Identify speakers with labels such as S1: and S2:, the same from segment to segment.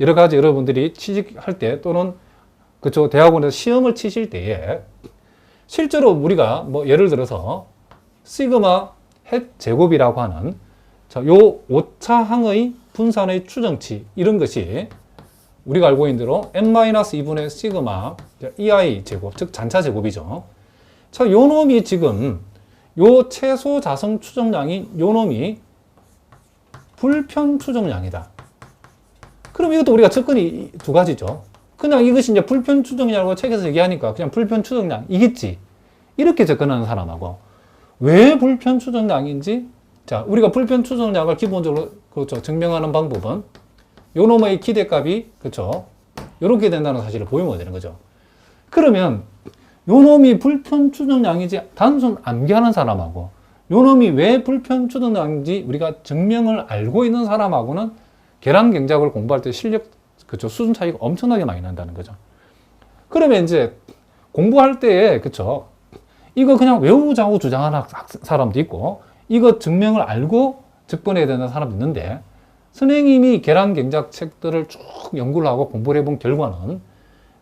S1: 여러 가지 여러분들이 취직할 때 또는 그쵸 대학원에서 시험을 치실 때에 실제로 우리가 뭐 예를 들어서 시그마 햇 제곱이라고 하는 요 오차항의 분산의 추정치 이런 것이 우리가 알고 있는 대로 n-2분의 시그마 EI 제곱 즉 잔차 제곱이죠. 자, 요 놈이 지금 요 최소 자성 추정량이 요 놈이 불편 추정량이다. 그럼 이것도 우리가 접근이 두 가지죠. 그냥 이것이 이제 불편 추정량이라고 책에서 얘기하니까 그냥 불편 추정량이겠지. 이렇게 접근하는 사람하고 왜 불편 추정량인지 자, 우리가 불편 추정량을 기본적으로 그렇죠. 증명하는 방법은 요 놈의 기대값이 그렇죠. 요렇게 된다는 사실을 보이면 되는 거죠. 그러면 요 놈이 불편 추정량이지 단순 암기하는 사람하고 요 놈이 왜 불편 추정량인지 우리가 증명을 알고 있는 사람하고는 계량 경작을 공부할 때 실력 그렇죠. 수준 차이가 엄청나게 많이 난다는 거죠. 그러면 이제 공부할 때에 그렇죠. 이거 그냥 외우자고 주장하는 사람도 있고 이거 증명을 알고 접근해야 되는 사람도 있는데 선생님이 계량 경작 책들을 쭉 연구를 하고 공부를 해본 결과는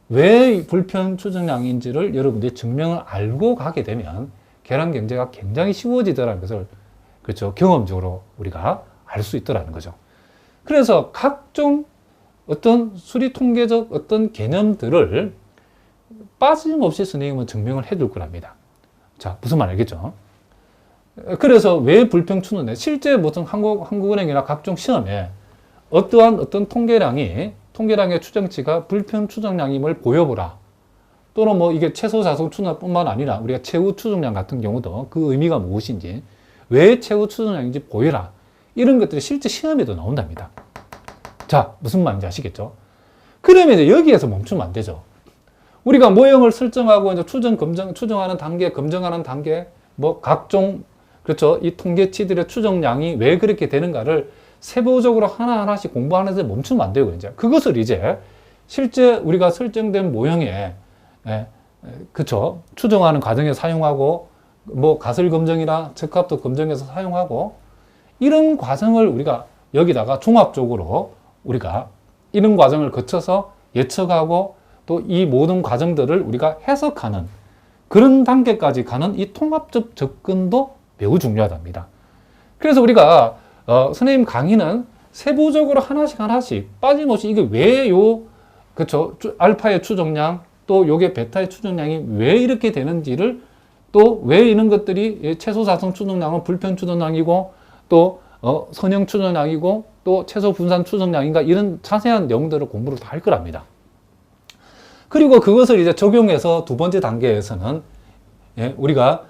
S1: 왜 불편 추정량인지를 여러분들이 증명을 알고 가게 되면 계량 경제가 굉장히 쉬워지더라는 것을 그렇죠. 경험적으로 우리가 알 수 있더라는 거죠. 그래서 각종 어떤 수리 통계적 어떤 개념들을 빠짐없이 선생님은 증명을 해줄 거랍니다. 자, 무슨 말 알겠죠? 그래서 왜 불평 추는데 실제 무슨 한국은행이나 각종 시험에 어떠한 어떤 통계량의 추정치가 불편 추정량임을 보여보라. 또는 뭐 이게 최소 자성 추정량뿐만 아니라 우리가 최후 추정량 같은 경우도 그 의미가 무엇인지 왜 최후 추정량인지 보여라. 이런 것들이 실제 시험에도 나온답니다. 자, 무슨 말인지 아시겠죠? 그러면 이제 여기에서 멈추면 안 되죠. 우리가 모형을 설정하고 이제 추정하는 단계, 검증하는 단계, 뭐 각종 그렇죠. 이 통계치들의 추정량이 왜 그렇게 되는가를 세부적으로 하나하나씩 공부하는 데 멈추면 안 되고 이제 그것을 이제 실제 우리가 설정된 모형에 그렇죠. 추정하는 과정에 사용하고 뭐 가설 검증이나 적합도 검증에서 사용하고 이런 과정을 우리가 여기다가 종합적으로 우리가 이런 과정을 거쳐서 예측하고 또 이 모든 과정들을 우리가 해석하는 그런 단계까지 가는 이 통합적 접근도 매우 중요하답니다. 그래서 우리가 선생님 강의는 세부적으로 하나씩 빠짐없이 이게 왜 그쵸 알파의 추정량 또 요게 베타의 추정량이 왜 이렇게 되는지를 또 왜 이런 것들이 최소 자성 추정량은 불편 추정량이고 또 선형 추정량이고 또 최소 분산 추정량인가 이런 자세한 내용들을 공부를 다 할 거랍니다. 그리고 그것을 이제 적용해서 두 번째 단계에서는 우리가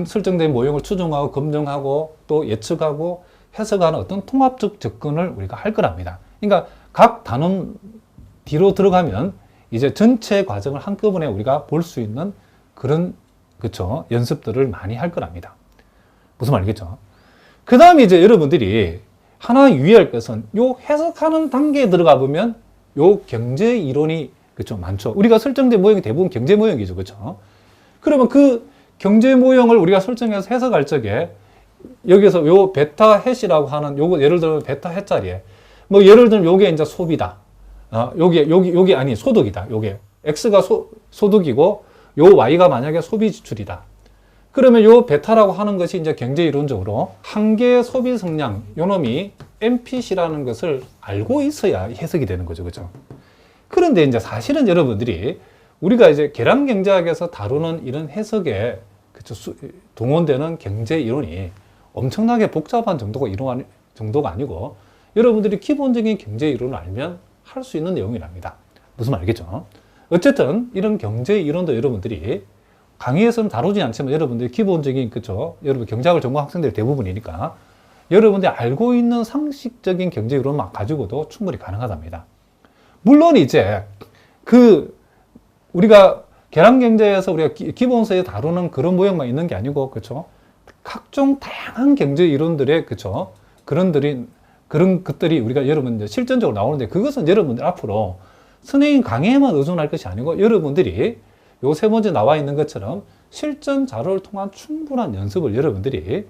S1: 설정된 모형을 추정하고 검증하고 또 예측하고 해석하는 어떤 통합적 접근을 우리가 할 거랍니다. 그러니까 각 단원 뒤로 들어가면 이제 전체 과정을 한꺼번에 우리가 볼 수 있는 그런 그쵸 연습들을 많이 할 거랍니다. 무슨 말이겠죠? 그 다음에 이제 여러분들이 하나 유의할 것은 요 해석하는 단계에 들어가 보면 요 경제 이론이 그쵸 많죠. 우리가 설정된 모형이 대부분 경제 모형이죠. 그쵸? 그러면 그 경제 모형을 우리가 설정해서 해석할 적에 여기서 요 베타 햇이라고 하는 요거 예를 들면 베타 햇 자리에 뭐 예를 들면 요게 이제 소비다. 요게 아니 소득이다. 요게 X가 소득이고 요 Y가 만약에 소비 지출이다. 그러면 요 베타라고 하는 것이 이제 경제 이론적으로 한계 소비 성량 요 놈이 MPC라는 것을 알고 있어야 해석이 되는 거죠. 그죠? 그런데 이제 사실은 여러분들이 우리가 이제 계량 경제학에서 다루는 이런 해석에 그쵸, 동원되는 경제 이론이 엄청나게 복잡한 정도가 아니고 여러분들이 기본적인 경제 이론을 알면 할 수 있는 내용이랍니다. 무슨 말 알겠죠? 어쨌든 이런 경제 이론도 여러분들이 강의에서는 다루지 않지만 여러분들이 기본적인 그쵸, 여러분 경제학을 전공한 학생들이 대부분이니까 여러분들이 알고 있는 상식적인 경제 이론만 가지고도 충분히 가능하답니다. 물론 이제 우리가 계량 경제에서 우리가 기본서에 다루는 그런 모형만 있는 게 아니고 그렇죠? 각종 다양한 경제 이론들의 그렇죠? 그런 것들이 우리가 여러분 이제 실전적으로 나오는데 그것은 여러분들 앞으로 선생님 강의에만 의존할 것이 아니고 여러분들이 요 세 번째 나와 있는 것처럼 실전 자료를 통한 충분한 연습을 여러분들이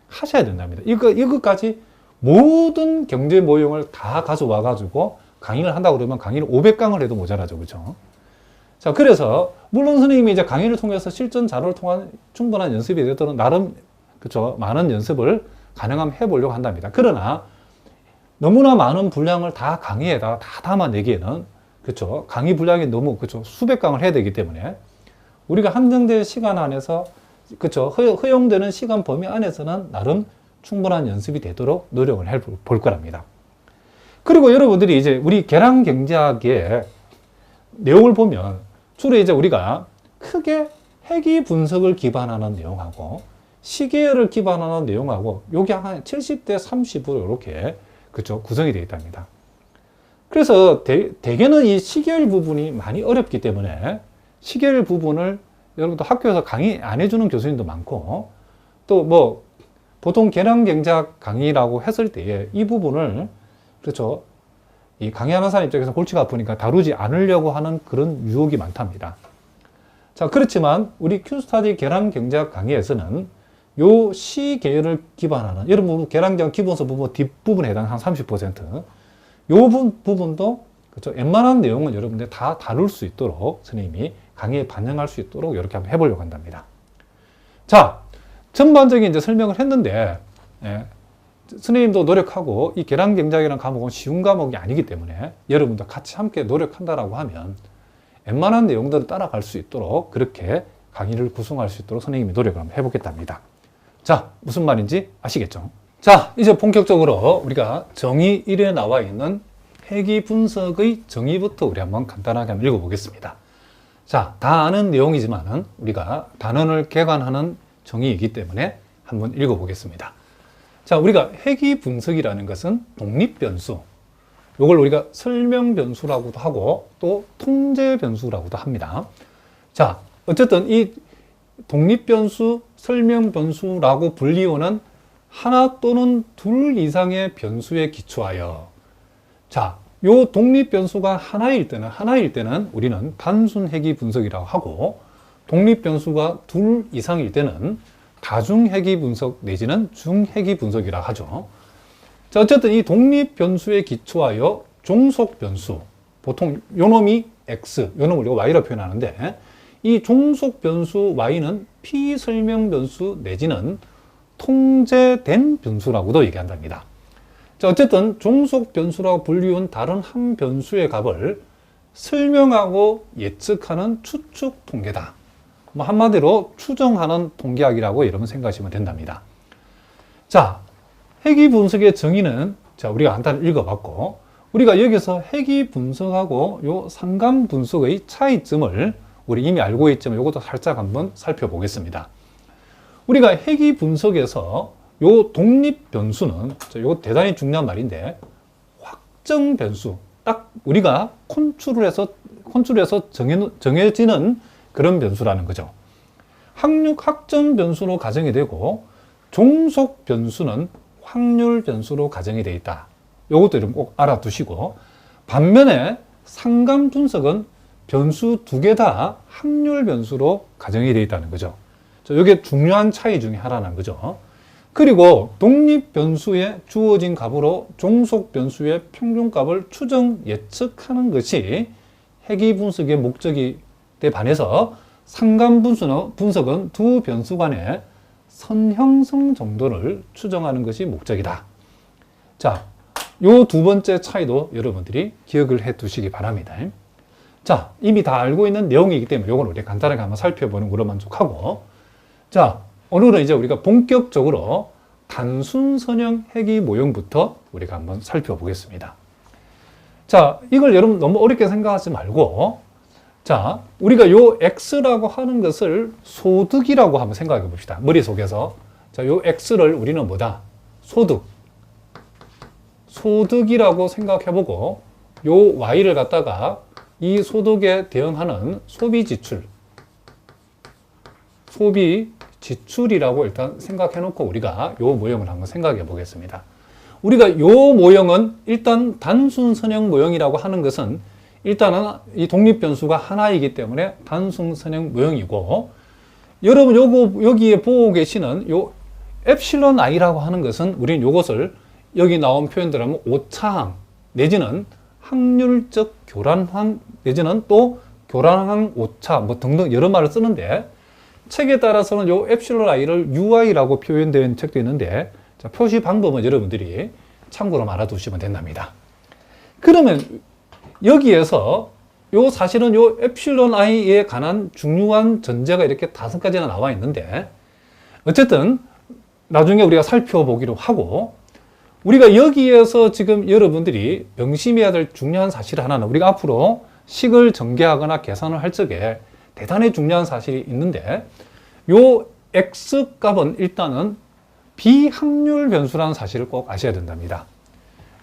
S1: 하셔야 된답니다. 이것까지 모든 경제 모형을 다 가져와 가지고 강의를 한다고 그러면 강의를 500강을 해도 모자라죠. 그죠? 자, 그래서, 물론 선생님이 이제 강의를 통해서 실전 자료를 통한 충분한 연습이 되도록 나름, 그쵸, 많은 연습을 가능하면 해보려고 한답니다. 그러나, 너무나 많은 분량을 다 강의에다 다 담아내기에는, 그쵸, 강의 분량이 너무, 그쵸, 수백 강을 해야 되기 때문에, 우리가 한정된 시간 안에서, 그쵸, 허용되는 시간 범위 안에서는 나름 충분한 연습이 되도록 노력을 해볼 거랍니다. 그리고 여러분들이 이제 우리 계량 경제학의 내용을 보면 주로 이제 우리가 크게 회귀 분석을 기반하는 내용하고 시계열을 기반하는 내용하고 요게 한 70대 30으로 이렇게 그쵸 구성이 되어 있답니다. 그래서 대개는 이 시계열 부분이 많이 어렵기 때문에 시계열 부분을 여러분도 학교에서 강의 안 해주는 교수님도 많고 또 뭐 보통 계량 경제학 강의라고 했을 때에 이 부분을 그렇죠. 이 강의하는 사람 입장에서 골치가 아프니까 다루지 않으려고 하는 그런 유혹이 많답니다. 자, 그렇지만 우리 큐스타디 계량 경제학 강의에서는 요 시 계열을 기반하는 여러분 계량 경제학 기본서 부분 뒷부분에 해당 한 30%, 요 부분도 그렇죠. 웬만한 내용은 여러분들 다 다룰 수 있도록 선생님이 강의에 반영할 수 있도록 이렇게 한번 해보려고 한답니다. 자, 전반적인 이제 설명을 했는데, 예, 선생님도 노력하고 이 계량 경제학이라는 과목은 쉬운 과목이 아니기 때문에 여러분도 같이 함께 노력한다라고 하면 웬만한 내용들을 따라갈 수 있도록 그렇게 강의를 구성할 수 있도록 선생님이 노력을 한번 해보겠답니다. 자, 무슨 말인지 아시겠죠? 자, 이제 본격적으로 우리가 정의 1에 나와 있는 회귀 분석의 정의부터 우리 한번 간단하게 한번 읽어보겠습니다. 자, 다 아는 내용이지만은 우리가 단원을 개관하는 정의이기 때문에 한번 읽어보겠습니다. 자, 우리가 회귀 분석이라는 것은 독립변수, 이걸 우리가 설명변수라고도 하고 또 통제변수라고도 합니다. 자, 어쨌든 이 독립변수, 설명변수라고 불리우는 하나 또는 둘 이상의 변수에 기초하여, 자, 요 독립변수가 하나일 때는 우리는 단순 회귀 분석이라고 하고, 독립변수가 둘 이상일 때는 다중회귀 분석 내지는 중회귀 분석이라고 하죠. 자, 어쨌든 이 독립변수에 기초하여 종속변수, 보통 요놈이 x, 요놈을 우리가 y라고 표현하는데, 이 종속변수 y는 피설명변수 내지는 통제된 변수라고도 얘기한답니다. 자, 어쨌든 종속변수라고 불리운 다른 한 변수의 값을 설명하고 예측하는 추측 통계다. 뭐 한마디로 추정하는 통계학이라고 여러분 생각하시면 된답니다. 자, 회귀 분석의 정의는 자, 우리가 간단히 읽어봤고, 우리가 여기서 회귀 분석하고 요 상감 분석의 차이점을 우리 이미 알고 있지만 이것도 살짝 한번 살펴보겠습니다. 우리가 회귀 분석에서 요 독립 변수는 이거 대단히 중요한 말인데 확정 변수, 딱 우리가 컨트롤해서 정해지는 그런 변수라는 거죠. 확정 변수로 가정이 되고 종속 변수는 확률 변수로 가정이 되어 있다. 이것도 여러분 꼭 알아두시고, 반면에 상감 분석은 변수 두 개 다 확률 변수로 가정이 되어 있다는 거죠. 이게 중요한 차이 중에 하나라는 거죠. 그리고 독립 변수에 주어진 값으로 종속 변수의 평균값을 추정 예측하는 것이 회귀 분석의 목적이 에 반해서 상감 분석은 두 변수 간의 선 형성 정도를 추정하는 것이 목적이다. 자, 요 두 번째 차이도 여러분들이 기억을 해 두시기 바랍니다. 자, 이미 다 알고 있는 내용이기 때문에 요걸 우리 간단하게 한번 살펴보는 걸로 만족하고, 자, 오늘은 이제 우리가 본격적으로 단순 선형 회귀 모형부터 우리가 한번 살펴보겠습니다. 자, 이걸 여러분 너무 어렵게 생각하지 말고, 자, 우리가 요 X라고 하는 것을 소득이라고 한번 생각해 봅시다. 머릿속에서. 자, 요 X를 우리는 뭐다? 소득이라고 생각해 보고, 요 Y를 갖다가 이 소득에 대응하는 소비 지출이라고 일단 생각해 놓고 우리가 요 모형을 한번 생각해 보겠습니다. 우리가 요 모형은 일단 단순 선형 모형이라고 하는 것은 일단은 이 독립 변수가 하나이기 때문에 단순 선형 모형이고, 여러분 여기에 보고 계시는 요 엡실론 i라고 하는 것은 우리는 요것을 여기 나온 표현대로 하면 오차항 내지는 비확률적 교란황 내지는 또 교란황 오차 뭐 등등 여러 말을 쓰는데 책에 따라서는 요 엡실론 i를 UI라고 표현된 책도 있는데 자, 표시 방법은 여러분들이 참고로 알아두시면 된답니다. 그러면 여기에서 요 사실은 요 엡실론 i에 관한 중요한 전제가 이렇게 5가지나 나와 있는데 어쨌든 나중에 우리가 살펴보기로 하고 우리가 여기에서 지금 여러분들이 명심해야 될 중요한 사실 하나는 우리가 앞으로 식을 전개하거나 계산을 할 적에 대단히 중요한 사실이 있는데 요 X값은 일단은 비확률 변수라는 사실을 꼭 아셔야 된답니다.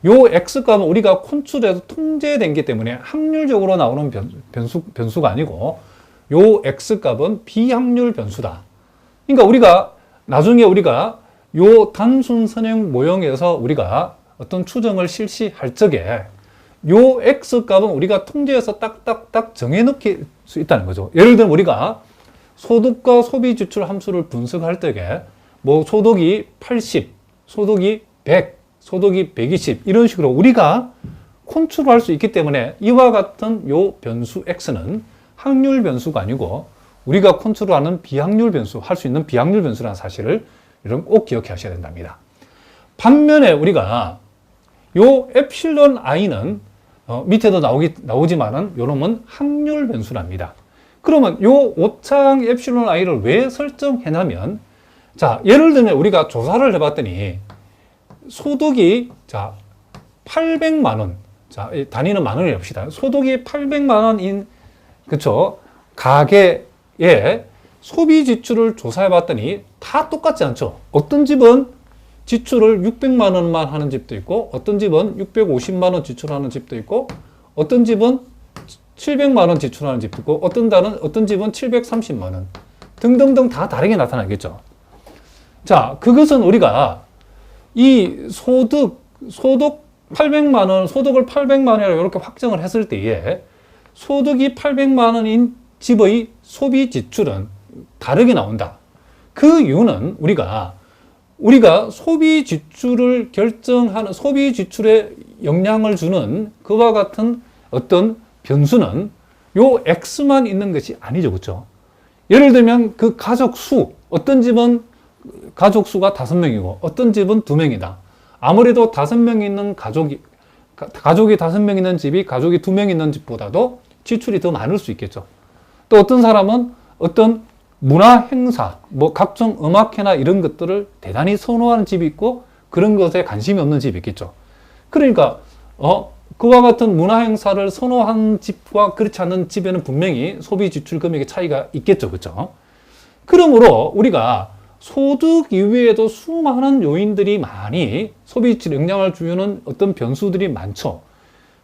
S1: 요 X값은 우리가 콘솔에서 통제된 기 때문에 확률적으로 나오는 변수가 아니고 요 X값은 비확률 변수다. 그러니까 우리가 나중에 우리가 요 단순 선형 모형에서 우리가 어떤 추정을 실시할 적에 요 X값은 우리가 통제해서 딱딱딱 정해놓을 수 있다는 거죠. 예를 들면 우리가 소득과 소비 지출 함수를 분석할 때에 뭐 소득이 80, 소득이 100, 소득이 120 이런 식으로 우리가 컨트롤할 수 있기 때문에 이와 같은 요 변수 X는 확률 변수가 아니고 우리가 컨트롤하는 비확률 변수, 할 수 있는 비확률 변수라는 사실을 여러분 꼭 기억해 하셔야 된답니다. 반면에 우리가 요 엡실론 i는 밑에도 나오지만은 요놈은 확률 변수랍니다. 그러면 요 오차항 엡실론 i를 왜 설정해냐면 자, 예를 들면 우리가 조사를 해봤더니 소득이 자 800만 원, 자 단위는 만 원이라고 합시다. 소득이 800만 원인 그쵸 가게의 소비 지출을 조사해봤더니 다 똑같지 않죠. 어떤 집은 지출을 600만 원만 하는 집도 있고 어떤 집은 650만 원 지출하는 집도 있고 어떤 집은 700만 원 지출하는 집도 있고 어떤 집은 730만 원 등등등 다 다르게 나타나겠죠. 자, 그것은 우리가 이 소득 800만 원, 소득을 800만 원이라고 이렇게 확정을 했을 때에 소득이 800만 원인 집의 소비 지출은 다르게 나온다. 그 이유는 우리가 소비 지출을 결정하는 소비 지출에 영향을 주는 그와 같은 어떤 변수는 요 X만 있는 것이 아니죠. 그렇죠? 예를 들면 그 가족 수, 어떤 집은 가족 수가 5명이고 어떤 집은 2명이다. 아무래도 5명 있는 가족이 5명 있는 집이 가족이 2명 있는 집보다도 지출이 더 많을 수 있겠죠. 또 어떤 사람은 어떤 문화 행사, 뭐 각종 음악회나 이런 것들을 대단히 선호하는 집이 있고 그런 것에 관심이 없는 집이 있겠죠. 그러니까 그와 같은 문화 행사를 선호하는 집과 그렇지 않은 집에는 분명히 소비 지출 금액의 차이가 있겠죠. 그렇죠? 그러므로 우리가 소득 이외에도 수많은 요인들이 많이 소비 지출에 영향을 주는 어떤 변수들이 많죠.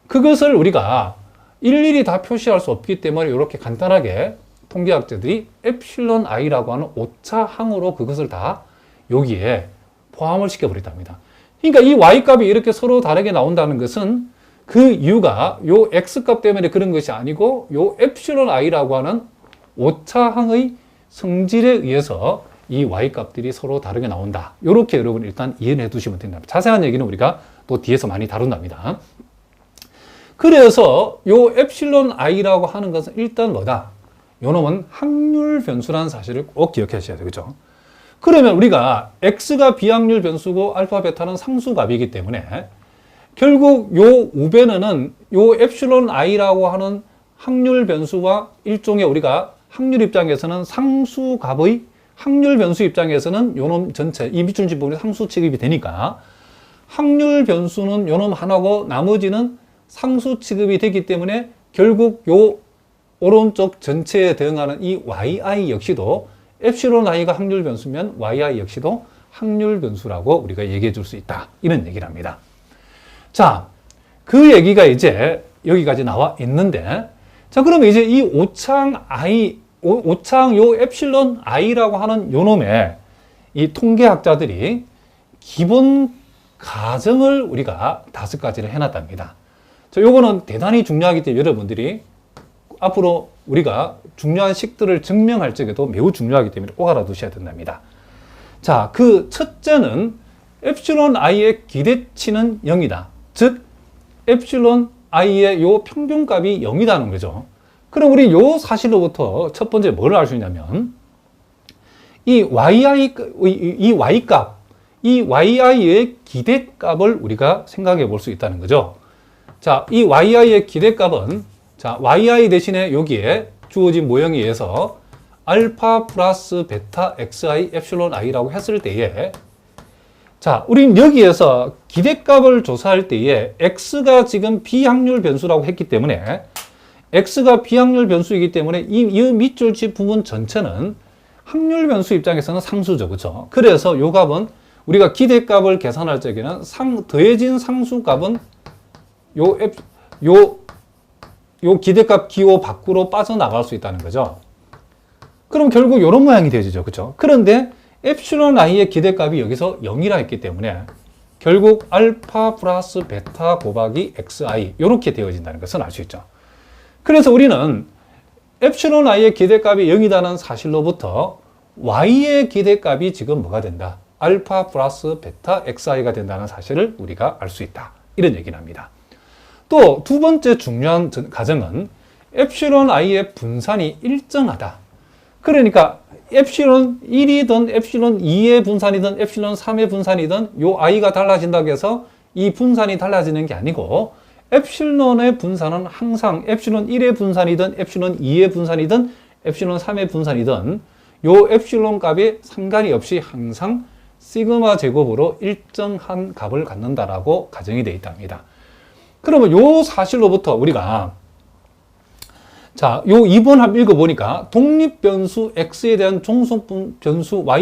S1: 그것을 우리가 일일이 다 표시할 수 없기 때문에 이렇게 간단하게 통계학자들이 엡실론 i라고 하는 오차항으로 그것을 다 여기에 포함을 시켜버렸답니다. 그러니까 이 y값이 이렇게 서로 다르게 나온다는 것은 그 이유가 요 x값 때문에 그런 것이 아니고 요 엡실론 i라고 하는 오차항의 성질에 의해서 이 y값들이 서로 다르게 나온다. 이렇게 여러분 일단 이해해 두시면 된다. 자세한 얘기는 우리가 또 뒤에서 많이 다룬답니다. 그래서 요 엡실론 i라고 하는 것은 일단 뭐다? 요놈은 확률 변수라는 사실을 꼭 기억하셔야 돼요. 그죠? 그러면 우리가 x가 비확률 변수고 알파 베타는 상수값이기 때문에 결국 요 우변에는 요 엡실론 i라고 하는 확률 변수와 일종의 우리가 확률 입장에서는 상수값의 확률 변수 입장에서는 요놈 전체 이 밑줄 부분이 상수 취급이 되니까 확률 변수는 요놈 하나고 나머지는 상수 취급이 되기 때문에 결국 요 오른쪽 전체에 대응하는 이 yi 역시도 엡실론 i가 확률 변수면 yi 역시도 확률 변수라고 우리가 얘기해 줄 수 있다. 이런 얘기를 합니다. 자, 그 얘기가 이제 여기까지 나와 있는데 자, 그러면 이제 이 오차항 요 엡실론 i라고 하는 요놈의 이 통계학자들이 기본 가정을 우리가 5가지를 해놨답니다. 자, 요거는 대단히 중요하기 때문에 여러분들이 앞으로 우리가 중요한 식들을 증명할 적에도 매우 중요하기 때문에 꼭 알아두셔야 된답니다. 자, 그 첫째는 엡실론 i의 기대치는 0이다. 즉, 엡실론 i의 요 평균값이 0이라는 거죠. 그럼 우리 요 사실로부터 첫 번째 뭘 알 수 있냐면 이 y값, 이 yi의 기대값을 우리가 생각해 볼 수 있다는 거죠. 자, 이 yi의 기대값은 자, yi 대신에 여기에 주어진 모형에 의해서 알파 플러스 베타 xi 엡실론 i라고 했을 때에 자, 우린 여기에서 기대값을 조사할 때에 x가 지금 비확률 변수라고 했기 때문에 x가 비확률 변수이기 때문에 이 밑줄치 부분 전체는 확률 변수 입장에서는 상수죠. 그렇죠? 그래서 요 값은 우리가 기대값을 계산할 적에는 더해진 상수값은 요 기대값 기호 밖으로 빠져나갈 수 있다는 거죠. 그럼 결국 이런 모양이 되어지죠. 그렇죠? 그런데 엡실론 i의 기대값이 여기서 0이라 했기 때문에 결국 알파 플러스 베타 곱하기 xi 이렇게 되어진다는 것을 알 수 있죠. 그래서 우리는 엡실론 i의 기대값이 0이라는 사실로부터 y의 기대값이 지금 뭐가 된다? 알파 플러스 베타 xi가 된다는 사실을 우리가 알 수 있다. 이런 얘기를 합니다. 또 두 번째 중요한 가정은 엡실론 i의 분산이 일정하다. 그러니까 엡실론 1이든 엡실론 2의 분산이든 엡실론 3의 분산이든 요 i가 달라진다고 해서 이 분산이 달라지는 게 아니고 엡실론의 분산은 항상 엡실론 1의 분산이든 엡실론 2의 분산이든 엡실론 3의 분산이든 요 엡실론 값에 상관이 없이 항상 시그마 제곱으로 일정한 값을 갖는다라고 가정이 되어 있답니다. 그러면 요 사실로부터 우리가 자, 요 2번 한번 읽어보니까 독립변수 x에 대한 종속 변수 y